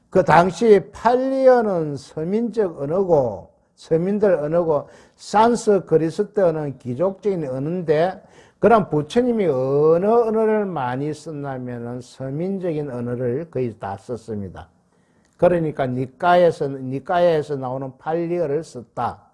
그 당시 팔리어는 서민적 언어고, 서민들 언어고 산스크리스트어는 기족적인 언어인데 그럼 부처님이 어느 언어를 많이 썼냐면은 서민적인 언어를 거의 다 썼습니다. 그러니까 니까야에서 나오는 팔리어를 썼다.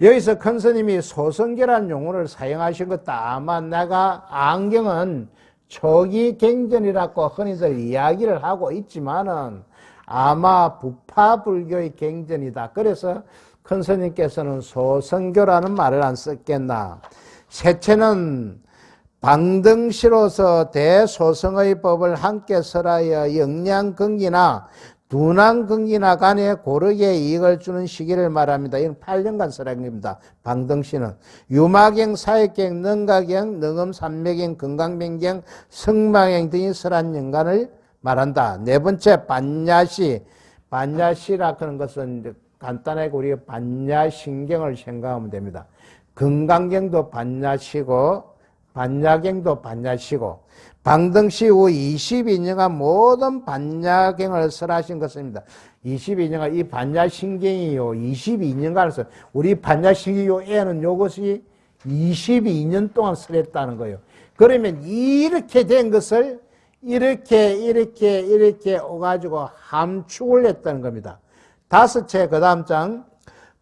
여기서 큰 스님이 소승교라는 용어를 사용하신 것도 아마 내가 안경은 초기 경전이라고 흔히들 이야기를 하고 있지만은 아마 부파불교의 경전이다. 그래서 큰 스님께서는 소승교라는 말을 안 썼겠나. 셋째는 방등시로서 대소승의 법을 함께 설하여 영양근기나 둔한근기나 간에 고르게 이익을 주는 시기를 말합니다. 이건 8년간 설한 겁니다. 방등시는 유마경, 사역경, 능가경, 능엄산매경, 건강변경, 성망경 등이 설한 연간을 말한다. 네 번째 반야시. 반야시라 하는 것은 이제 간단하게 우리가 반야신경을 생각하면 됩니다. 건강경도 반야시고 반야경도 반야시고 방등시 후 22년간 모든 반야경을 설하신 것입니다. 22년간 이 반야신경이요 22년간에서 우리 반야신경이 요 애는 요것이 22년 동안 설했다는 거예요. 그러면 이렇게 된 것을 이렇게 오가지고 함축을 했다는 겁니다. 다섯째, 그 다음 장.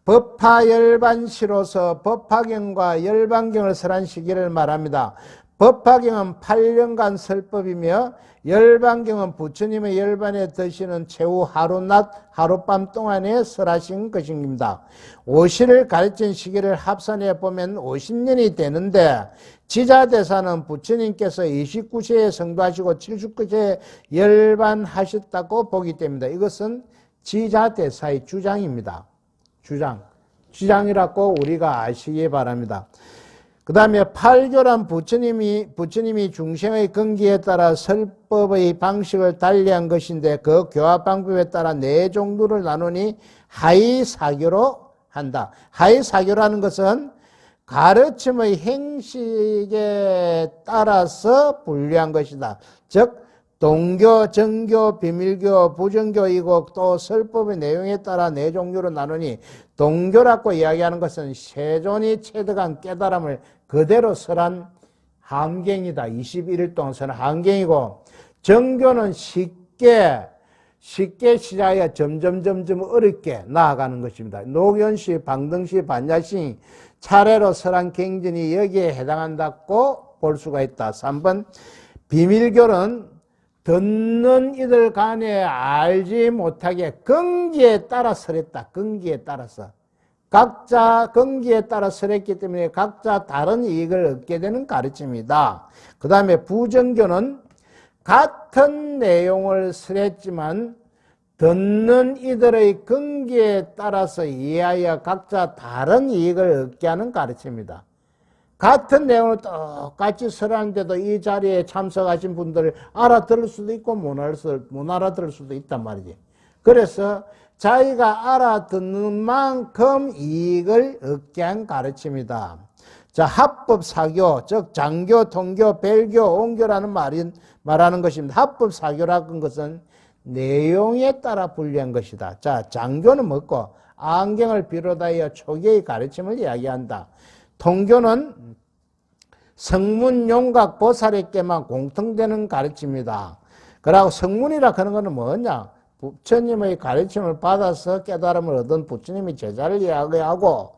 법화열반시로서 법화경과 열반경을 설한 시기를 말합니다. 법화경은 8년간 설법이며 열반경은 부처님의 열반에 드시는 최후 하루낮 하룻밤 동안에 설하신 것입니다. 오시를 가르친 시기를 합산해 보면 50년이 되는데 지자대사는 부처님께서 29세에 성도하시고 79세에 열반하셨다고 보기 때문입니다. 이것은 지자대사의 주장입니다. 주장이라고 우리가 아시기 바랍니다. 그 다음에 팔교란 부처님이 중생의 근기에 따라 설법의 방식을 달리한 것인데 그 교화 방법에 따라 네 종류를 나누니 하이사교로 한다. 하이사교라는 것은 가르침의 행식에 따라서 분류한 것이다. 즉 동교, 정교, 비밀교, 부정교이고 또 설법의 내용에 따라 네 종류로 나누니 동교라고 이야기하는 것은 세존이 체득한 깨달음을 그대로 설한 함경이다. 21일 동안 설한 함경이고 정교는 쉽게 시작해 점점 어렵게 나아가는 것입니다. 노견시, 방등시, 반야시 차례로 설한 경전이 여기에 해당한다고 볼 수가 있다. 3번 비밀교는 듣는 이들 간에 알지 못하게 근기에 따라 설했다. 근기에 따라서. 각자 근기에 따라 설했기 때문에 각자 다른 이익을 얻게 되는 가르침이다. 그 다음에 부정교는 같은 내용을 설했지만 듣는 이들의 근기에 따라서 이해하여 각자 다른 이익을 얻게 하는 가르침이다. 같은 내용을 똑같이 설하는데도 이 자리에 참석하신 분들을 알아들을 수도 있고 못 알아들을 수도 있단 말이지. 그래서 자기가 알아듣는 만큼 이익을 얻게 한 가르침이다. 자, 합법사교, 즉 장교, 통교, 벨교, 온교라는 말하는 것입니다. 합법사교라는 것은 내용에 따라 분류한 것이다. 자, 장교는 뭐고? 안경을 비롯하여 초기의 가르침을 이야기한다. 통교는 성문 용각 보살에게만 공통되는 가르침이다. 그리고 성문이라 하는 것은 뭐냐? 부처님의 가르침을 받아서 깨달음을 얻은 부처님의 제자를 이야기하고,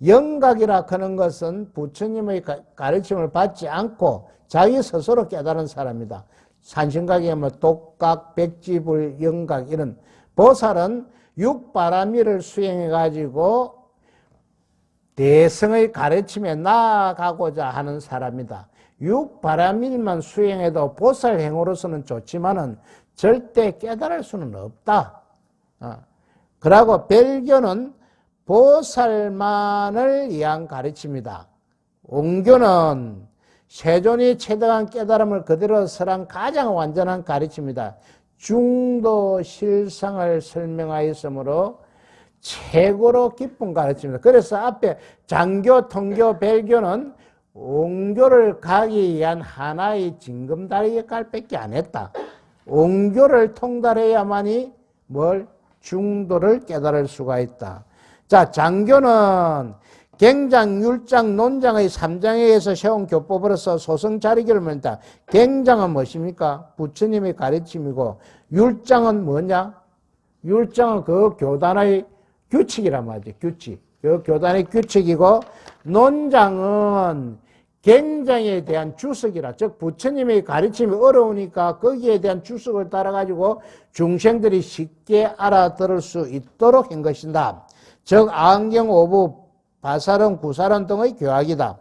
영각이라 하는 것은 부처님의 가르침을 받지 않고 자기 스스로 깨달은 사람이다. 산신각에 뭐 독각, 백지불, 영각 이런 보살은 육바라미를 수행해 가지고 대성의 가르침에 나아가고자 하는 사람이다. 육바라밀만 수행해도 보살행으로서는 좋지만은 절대 깨달을 수는 없다. 그리고 벨교는 보살만을 위한 가르침이다. 온교는 세존이 체득한 깨달음을 그대로 설한 가장 완전한 가르침이다. 중도 실상을 설명하였으므로 최고로 깊은 가르침입니다. 그래서 앞에 장교, 통교, 벨교는 온교를 가기 위한 하나의 징검다리 역할밖에 안 했다. 온교를 통달해야만이 중도를 깨달을 수가 있다. 자, 장교는 갱장, 율장, 논장의 3장에 의해서 세운 교법으로서 소승자리교를 말한다. 갱장은 무엇입니까? 부처님의 가르침이고, 율장은 뭐냐? 율장은 그 교단의 규칙이란 말이지, 규칙. 그 교단의 규칙이고, 논장은 갱장에 대한 주석이라, 즉 부처님의 가르침이 어려우니까 거기에 대한 주석을 따라가지고 중생들이 쉽게 알아들을 수 있도록 한 것이다. 즉 안경, 오부, 바사론, 구사론 등의 교학이다.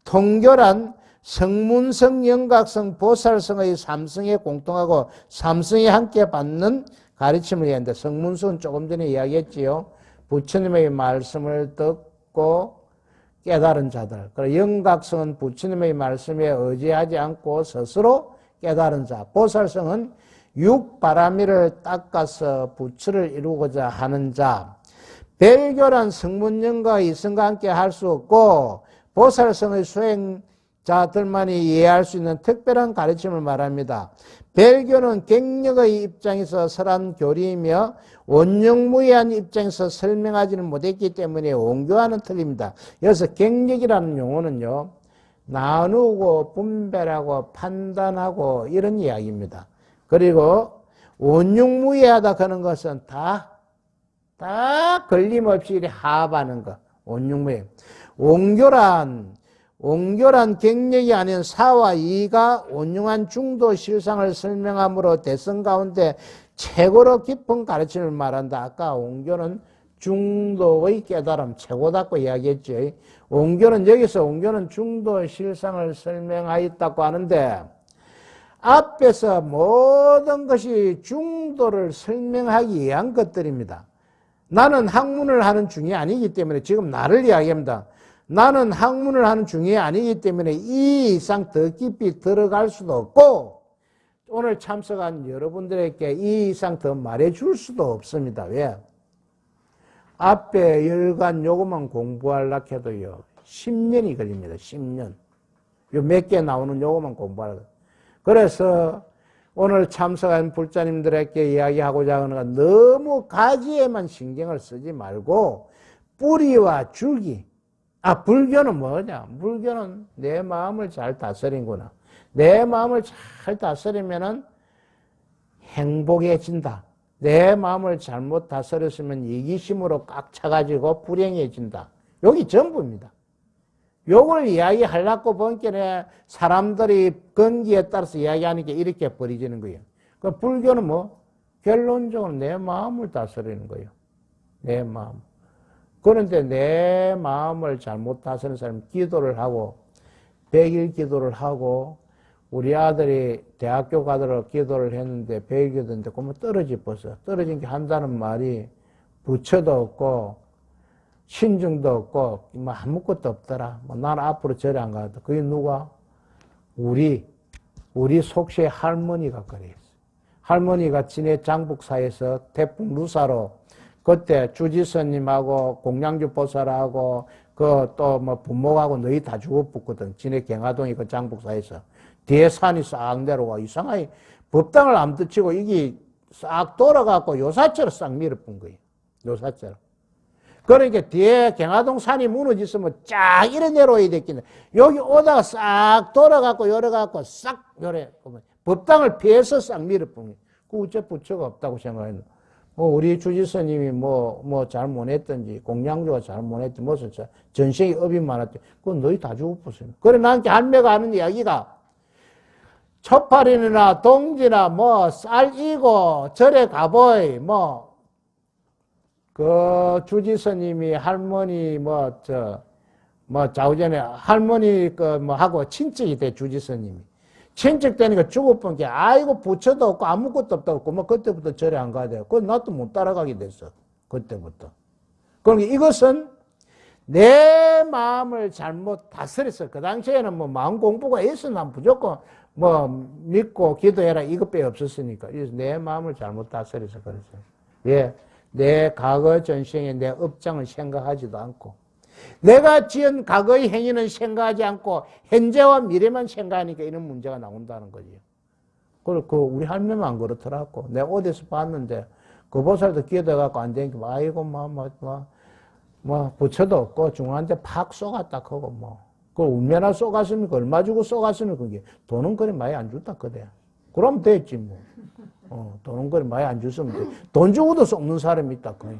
통교란 성문성, 영각성, 보살성의 삼성에 공통하고 삼성이 함께 받는 가르침을 해야 한다. 성문성은 조금 전에 이야기했지요. 부처님의 말씀을 듣고 깨달은 자들. 그리고 영각성은 부처님의 말씀에 의지하지 않고 스스로 깨달은 자. 보살성은 육바라미를 닦아서 부처를 이루고자 하는 자. 별교란 성문연과 이성과 함께 할 수 없고 보살성의 수행자들만이 이해할 수 있는 특별한 가르침을 말합니다. 별교는 객력의 입장에서 설한 교리이며 원흉무이한 입장에서 설명하지는 못했기 때문에 원교와는 틀립니다. 여기서 객력이라는 용어는요, 나누고 분별하고 판단하고 이런 이야기입니다. 그리고 원흉무이하다 그런 것은 다 걸림없이 이렇게 합하는 것. 원흉무이. 원교란 객력이 아닌 사와 이가 온용한 중도 실상을 설명함으로 대성 가운데 최고로 깊은 가르침을 말한다. 아까 원교는 중도의 깨달음 최고다고 이야기했죠. 원교는 중도 실상을 설명하였다고 하는데 앞에서 모든 것이 중도를 설명하기 위한 것들입니다. 나는 학문을 하는 중이 아니기 때문에 지금 나를 이야기합니다. 나는 학문을 하는 중이 아니기 때문에 이 이상 더 깊이 들어갈 수도 없고 오늘 참석한 여러분들에게 이 이상 더 말해줄 수도 없습니다. 왜? 앞에 열간 요것만 공부하려고 해도요 10년이 걸립니다. 10년. 요 몇 개 나오는 요것만 공부하려고. 그래서 오늘 참석한 불자님들에게 이야기하고자 하는 건 너무 가지에만 신경을 쓰지 말고 뿌리와 줄기. 불교는 뭐냐? 불교는 내 마음을 잘 다스린구나. 내 마음을 잘 다스리면은 행복해진다. 내 마음을 잘못 다스렸으면 이기심으로 꽉 차가지고 불행해진다. 여기 전부입니다. 요걸 이야기하려고 보니까 사람들이 건기에 따라서 이야기하니까 이렇게 버리지는 거예요. 그 불교는 뭐? 결론적으로 내 마음을 다스리는 거예요. 내 마음. 그런데 내 마음을 잘못 다스리는 사람은 기도를 하고 100일 기도를 하고 우리 아들이 대학교 가도록 기도를 했는데 100일 기도인데 그러면 떨어져. 떨어진 게 한다는 말이 부처도 없고 신중도 없고 뭐 아무것도 없더라. 나는 앞으로 절에 안 가도. 그게 누가? 우리 속시의 할머니가 그랬어요. 할머니가 진해 장북사에서 태풍 루사로 그때 주지스님하고 공양주 보살하고 그 또 뭐 부모하고 너희 다 죽어붙거든. 진해 경화동이 그 장북사에서 뒤에 산이 싹 내려와 이상하게 법당을 안 듣치고 이게 싹 돌아가고 요사처럼 싹 밀어본 거예요. 요사처럼. 그러니까 뒤에 경화동 산이 무너졌으면 쫙 이래 내려와야 됐겠네. 여기 오다가 싹 돌아가고 열어가고 싹 요래 법당을 피해서 싹 밀어본 거예요. 그 어째 부처가 없다고 생각했나. 우리 주지스님이 뭐 잘못했든지, 공양주가 잘못했든지, 무슨 전생에 업이 많았지. 그건 너희 다 죽어보세요. 그래, 나한테 할매가 하는 이야기가, 촛팔이나 동지나 쌀이고, 절에 가보이, 그 주지스님이 할머니, 좌우전에 할머니 하고 친척이 돼, 주지스님이. 친척 되니까 죽어본 게, 아이고, 부처도 없고 아무것도 없다고, 그때부터 절에 안 가야 돼요. 그건 나도 못 따라가게 됐어. 그때부터. 그러니까 이것은 내 마음을 잘못 다스렸어. 그 당시에는 마음 공부가 있어. 난 무조건 믿고 기도해라. 이것밖에 없었으니까. 그래서 내 마음을 잘못 다스려서 그랬어요. 예. 내 과거 전생에 내 업장을 생각하지도 않고, 내가 지은 과거의 행위는 생각하지 않고 현재와 미래만 생각하니까 이런 문제가 나온다는 거지요. 그리고 우리 할매만 그렇더라고. 내가 어디서 봤는데 그 보살도 기도해갖고 안 되니까 아이고 부처도 없고 중한테 팍 쏘갔다 그거 그 얼마나 쏘갔으면 얼마 주고 쏘갔으면 그게 돈은 그리 많이 안 줬다 그래. 그럼 됐지 돈은 그리 많이 안 줬으면 돼. 돈 주고도 쏘는 사람이 있다 거의.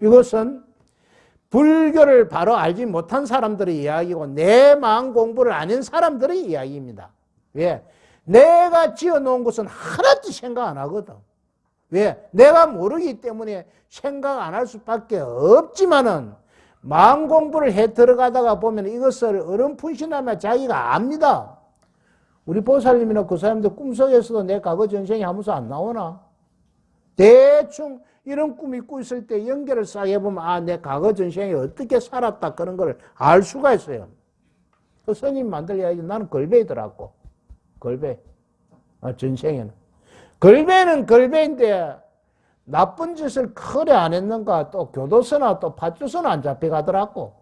이것은 불교를 바로 알지 못한 사람들의 이야기고 내 마음 공부를 아는 사람들의 이야기입니다. 왜? 내가 지어놓은 것은 하나도 생각 안 하거든. 왜? 내가 모르기 때문에 생각 안 할 수밖에 없지만은 마음 공부를 해 들어가다가 보면 이것을 어렴풋이나마 자기가 압니다. 우리 보살님이나 그 사람들 꿈속에서도 내 과거 전생이 하면서 안 나오나? 대충 이런 꿈이 꾸고 있을 때 연결을 싹 해보면 내 과거 전생에 어떻게 살았다 그런 걸 알 수가 있어요. 그 스님 만들 이야기 나는 걸배이더라고. 걸배. 전생에는. 걸배는 걸배인데 나쁜 짓을 크게 안 했는가 또 교도소나 또 파출소나 안 잡혀가더라고.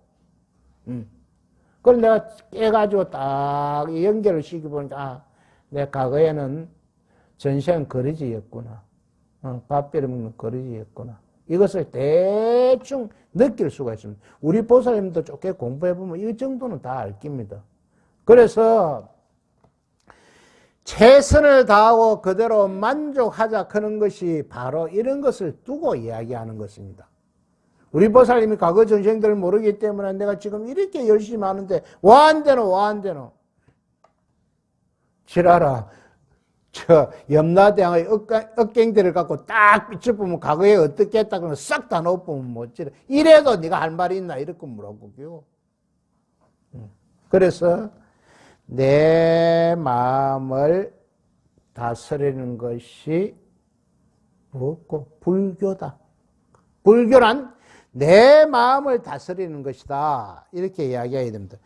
그걸 내가 깨가지고 딱 연결을 시켜보니까 아, 내 과거에는 전시한 거리지였구나. 밥 빌어먹는 거리지였구나. 이것을 대충 느낄 수가 있습니다. 우리 보살님도 좋게 공부해보면 이 정도는 다 알 겁니다. 그래서 최선을 다하고 그대로 만족하자 하는 것이 바로 이런 것을 두고 이야기하는 것입니다. 우리 보살님이 과거 전생들을 모르기 때문에 내가 지금 이렇게 열심히 하는데 와 안 되노 지라라 저 염라대왕의 억갱들을 갖고 딱 비춰보면 과거에 어떻게 했다 그러면 싹 다 넣어보면 뭐지라 이래도 네가 할 말이 있나 이렇게 물어보고요. 그래서 내 마음을 다스리는 것이 뭐고 불교다. 불교란 내 마음을 다스리는 것이다. 이렇게 이야기해야 됩니다.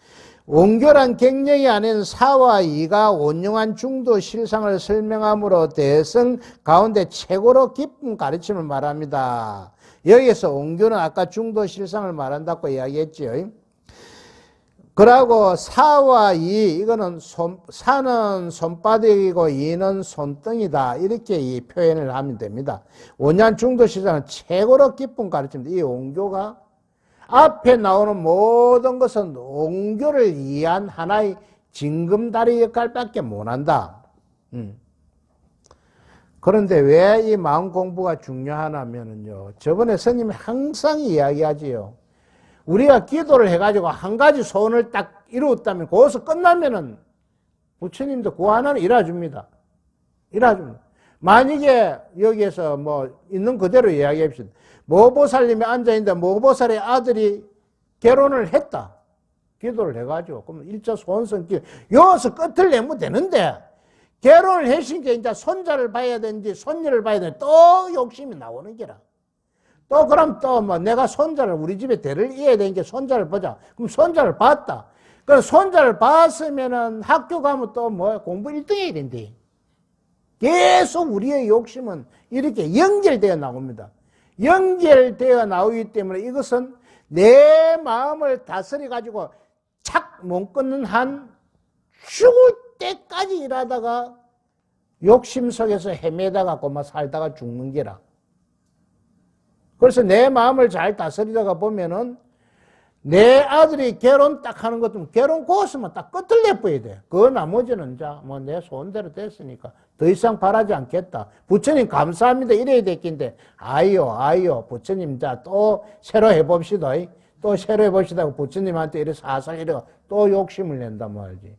온교란 갱령이 아닌 사와 이가 온용한 중도 실상을 설명함으로 대성 가운데 최고로 깊은 가르침을 말합니다. 여기에서 온교는 아까 중도 실상을 말한다고 이야기했죠. 그러고 사와 이 이거는 사는 손바닥이고 이는 손등이다. 이렇게 이 표현을 하면 됩니다. 온양 중도 실상은 최고로 깊은 가르침입니다. 이 온교가 앞에 나오는 모든 것은 온교를 이해한 하나의 징검다리 역할밖에 못한다. 그런데 왜 이 마음 공부가 중요하냐면요. 저번에 스님이 항상 이야기하지요. 우리가 기도를 해가지고 한 가지 소원을 딱 이루었다면 거기서 끝나면은 부처님도 그 하나는 이뤄줍니다. 이뤄줍니다. 만약에 여기에서 뭐 있는 그대로 이야기합시다. 모보살님이 앉아있는데 모보살의 아들이 결혼을 했다. 기도를 해가지고. 그러면 일차 소원성 기도. 여기서 끝을 내면 되는데 결혼을 했으니까 이제 손자를 봐야 되는지 손녀를 봐야 되는지 또 욕심이 나오는 게라. 또 그럼 또 뭐 내가 손자를 우리 집에 대를 이어야 되니까 손자를 보자. 그럼 손자를 봤다. 그럼 손자를 봤으면은 학교 가면 또 뭐 공부 1등 해야 된대. 계속 우리의 욕심은 이렇게 연결되어 나옵니다. 연결되어 나오기 때문에 이것은 내 마음을 다스려 가지고 착 못 끊는 한 죽을 때까지 일하다가 욕심 속에서 헤매다가 고마 살다가 죽는 게라. 그래서 내 마음을 잘 다스리다가 보면은 내 아들이 결혼 딱 하는 것도 결혼 고스면 딱 끝을 내버려야 돼. 그 나머지는 자, 뭐 내 소원대로 됐으니까 더 이상 바라지 않겠다. 부처님 감사합니다. 이래야 됐긴데, 아이요, 부처님 자, 또 새로 해봅시다. 또 새로 해봅시다. 부처님한테 이래 살살 이래가 또 욕심을 낸다 말이지.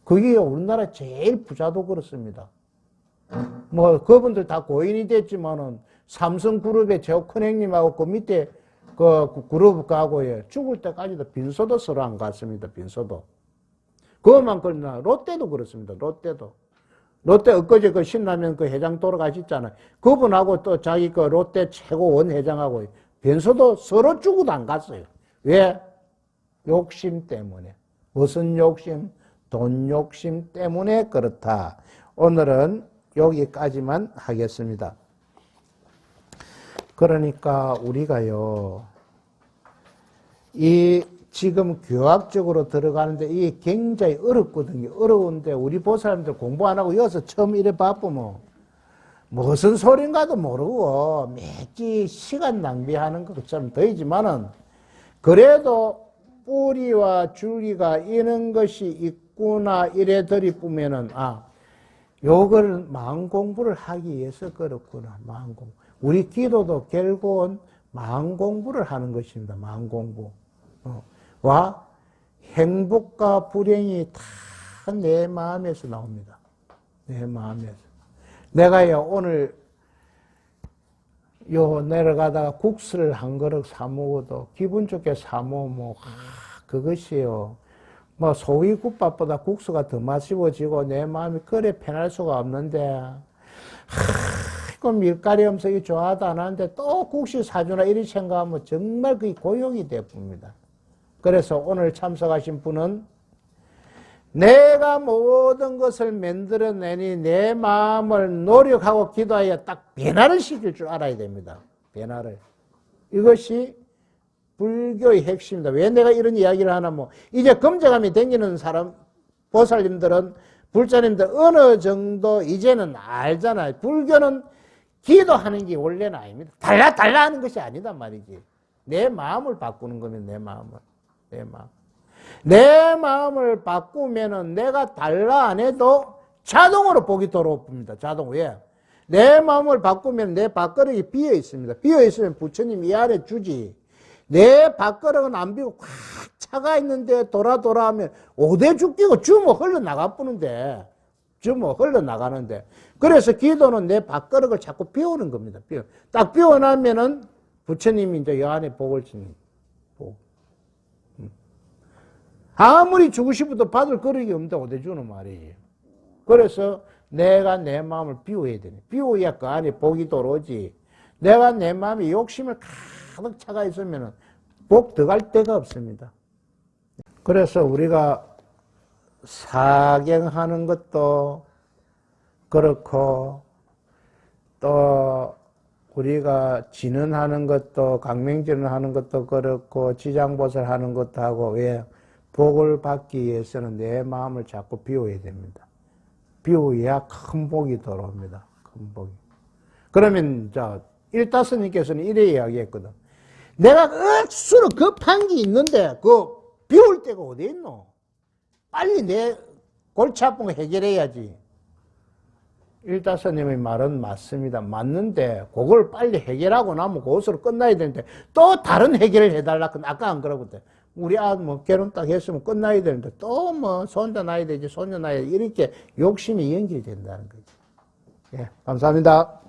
그게 우리나라 제일 부자도 그렇습니다. 뭐, 그분들 다 고인이 됐지만은 삼성그룹의 저 큰형님하고 그 밑에 그 그룹 가고 죽을 때까지도 빈소도 서로 안 갔습니다. 빈소도. 그것만 그러나 롯데도 그렇습니다. 롯데 엊그제 그 신라면 그 회장 돌아가셨잖아요. 그분하고 또 자기 그 롯데 최고 원회장하고 빈소도 서로 죽어도 안 갔어요. 왜? 욕심 때문에. 무슨 욕심? 돈 욕심 때문에 그렇다. 오늘은 여기까지만 하겠습니다. 그러니까 우리가요, 이 지금 교학적으로 들어가는데 이게 굉장히 어렵거든요. 어려운데 우리 보살님들 공부 안 하고 여기서 처음 이래 바쁘면 무슨 소린가도 모르고 매지 시간 낭비하는 것처럼 보이지만은 그래도 뿌리와 줄기가 이런 것이 있구나 이래 들이쁘면은 아, 요걸 마음 공부를 하기 위해서 그렇구나. 마음 공부. 우리 기도도 결국은 마음 공부를 하는 것입니다. 마음 공부. 와 행복과 불행이 다 내 마음에서 나옵니다. 내 마음에서. 내가요 오늘 요 내려가다가 국수를 한 그릇 사 먹어도 기분 좋게 사 먹으면 그것이요. 뭐 소위국밥보다 국수가 더 맛있어지고 내 마음이 그래 편할 수가 없는데 그 밀가리 음식이 좋아도 안 하는데 또 국수 사주나 이리 생각하면 정말 그게 고용이 되어봅니다. 그래서 오늘 참석하신 분은 내가 모든 것을 만들어내니 내 마음을 노력하고 기도하여 딱 변화를 시킬 줄 알아야 됩니다. 변화를. 이것이 불교의 핵심입니다. 왜 내가 이런 이야기를 하냐면, 이제 금제감이 댕기는 사람, 보살님들은, 불자님들 어느 정도 이제는 알잖아요. 불교는 기도하는 게 원래는 아닙니다. 달라 하는 것이 아니다 말이지. 내 마음을 바꾸는 거면 내 마음을. 내 마음. 내 마음을 바꾸면은 내가 달라 안 해도 자동으로 복이 들어옵니다. 자동. 왜? 내 마음을 바꾸면 내 밥그릇이 비어 있습니다. 비어 있으면 부처님 이 안에 주지. 내 밥그릇은 안 비고 꽉 차가 있는데 돌아 하면 오대 죽기고 주먹 흘러나가 뿌는데. 주먹 흘러나가는데. 그래서 기도는 내 밥그릇을 자꾸 비우는 겁니다. 딱 비워나면은 부처님이 이제 이 안에 복을 주는 복. 아무리 주고 싶어도 받을 그릇이 없는데 어디 주는 말이지. 그래서 내가 내 마음을 비워야 되네. 비워야 그 안에 복이 들어오지. 내가 내 마음에 욕심을 가득 차가 있으면 복 들어갈 데가 없습니다. 그래서 우리가 사경하는 것도 그렇고 또 우리가 진언하는 것도 강명진언하는 것도 그렇고 지장보살 하는 것도 하고 왜? 복을 받기 위해서는 내 마음을 자꾸 비워야 됩니다. 비워야 큰 복이 들어옵니다. 큰 복이. 그러면 일다스님께서는 이래 이야기했거든. 내가 억수로 급한 게 있는데 그 비울 데가 어디 있노? 빨리 내 골치 아픈 거 해결해야지. 일다스님의 말은 맞습니다. 맞는데 그걸 빨리 해결하고 나면 그것으로 끝나야 되는데 또 다른 해결을 해달라. 아까 안 그러거든. 우리 결혼 딱 했으면 끝나야 되는데 또 손자 낳아야 되지, 손녀 낳아야 되지. 이렇게 욕심이 연결된다는 거죠. 예, 감사합니다.